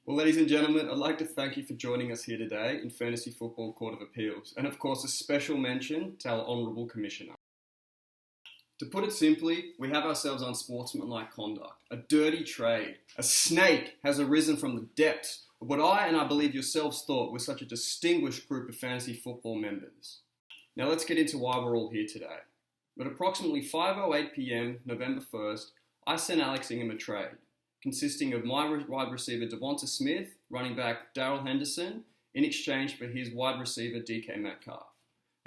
Well, ladies and gentlemen, I'd like to thank you for joining us here today in Fantasy Football Court of Appeals, and of course a special mention to our Honourable Commissioner. To put it simply, we have ourselves unsportsmanlike conduct, a dirty trade. A snake has arisen from the depths of what I and I believe yourselves thought was such a distinguished group of fantasy football members. Now let's get into why we're all here today. At approximately 5:08 PM, November 1st, I sent Alex Ingham a trade, consisting of my wide receiver Devonta Smith, running back Darrell Henderson, in exchange for his wide receiver DK Metcalf.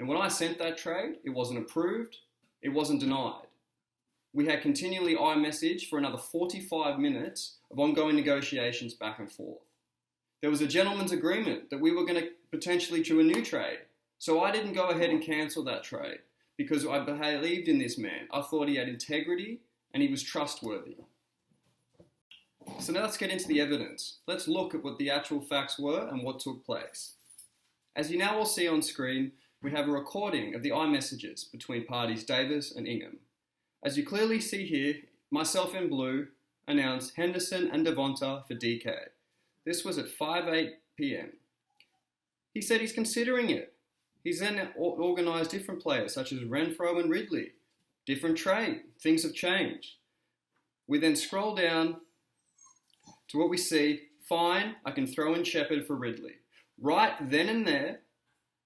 And when I sent that trade, it wasn't approved, it wasn't denied. We had continually iMessage for another 45 minutes of ongoing negotiations back and forth. There was a gentleman's agreement that we were going to potentially do a new trade. So I didn't go ahead and cancel that trade because I believed in this man. I thought he had integrity and he was trustworthy. So now let's get into the evidence. Let's look at what the actual facts were and what took place. As you now all see on screen, we have a recording of the iMessages between parties Davis and Ingham. As you clearly see here, myself in blue announced Henderson and Devonta for DK. This was at 5:08 PM. He said he's considering it. He's then organised different players such as Renfro and Ridley. Different trade. Things have changed. We then scroll down to what we see. Fine, I can throw in Shepherd for Ridley. Right then and there,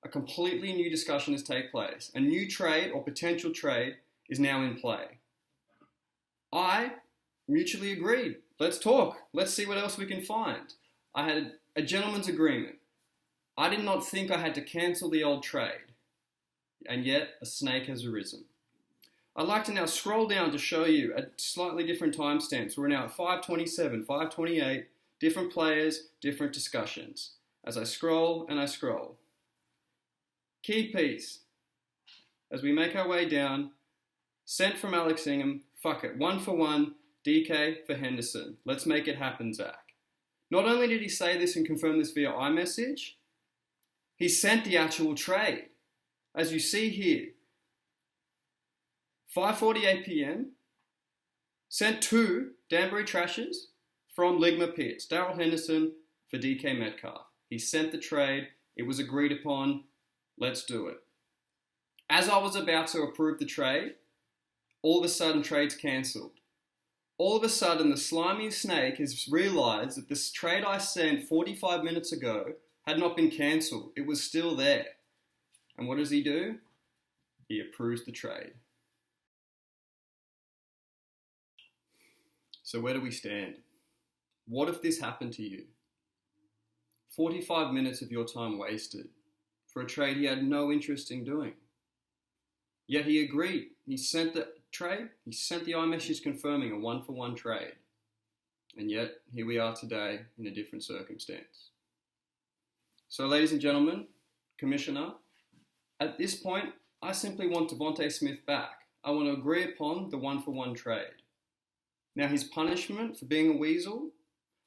a completely new discussion has taken place. A new trade or potential trade is now in play. I mutually agreed. Let's talk. Let's see what else we can find. I had a gentleman's agreement. I did not think I had to cancel the old trade. And yet, a snake has arisen. I'd like to now scroll down to show you at slightly different timestamps. We're now at 5:27, 5:28, different players, different discussions. As I scroll and I scroll. Key piece. As we make our way down, sent from Alex Ingham, fuck it, 1-for-1, DK for Henderson. Let's make it happen, Zach. Not only did he say this and confirm this via iMessage, he sent the actual trade. As you see here, 5:48 PM, sent two Danbury Trashers from Ligma Pitts, Darrell Henderson for DK Metcalf. He sent the trade, it was agreed upon, let's do it. As I was about to approve the trade, all of a sudden trade's cancelled. All of a sudden the slimy snake has realised that this trade I sent 45 minutes ago had not been cancelled, it was still there. And what does he do? He approves the trade. So where do we stand? What if this happened to you? 45 minutes of your time wasted for a trade he had no interest in doing. Yet he agreed. He sent the trade, he sent the iMessage confirming a 1-for-1 trade. And yet, here we are today in a different circumstance. So ladies and gentlemen, Commissioner, at this point, I simply want Devonta Smith back. I want to agree upon the 1-for-1 trade. Now his punishment for being a weasel,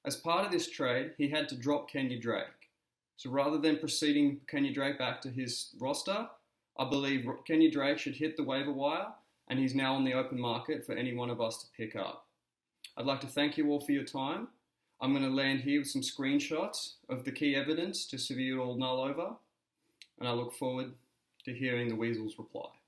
as part of this trade, he had to drop Kenya Drake. So rather than proceeding Kenya Drake back to his roster, I believe Kenya Drake should hit the waiver wire and he's now on the open market for any one of us to pick up. I'd like to thank you all for your time. I'm going to land here with some screenshots of the key evidence just so you all mull over, and I look forward to hearing the Weasel's reply.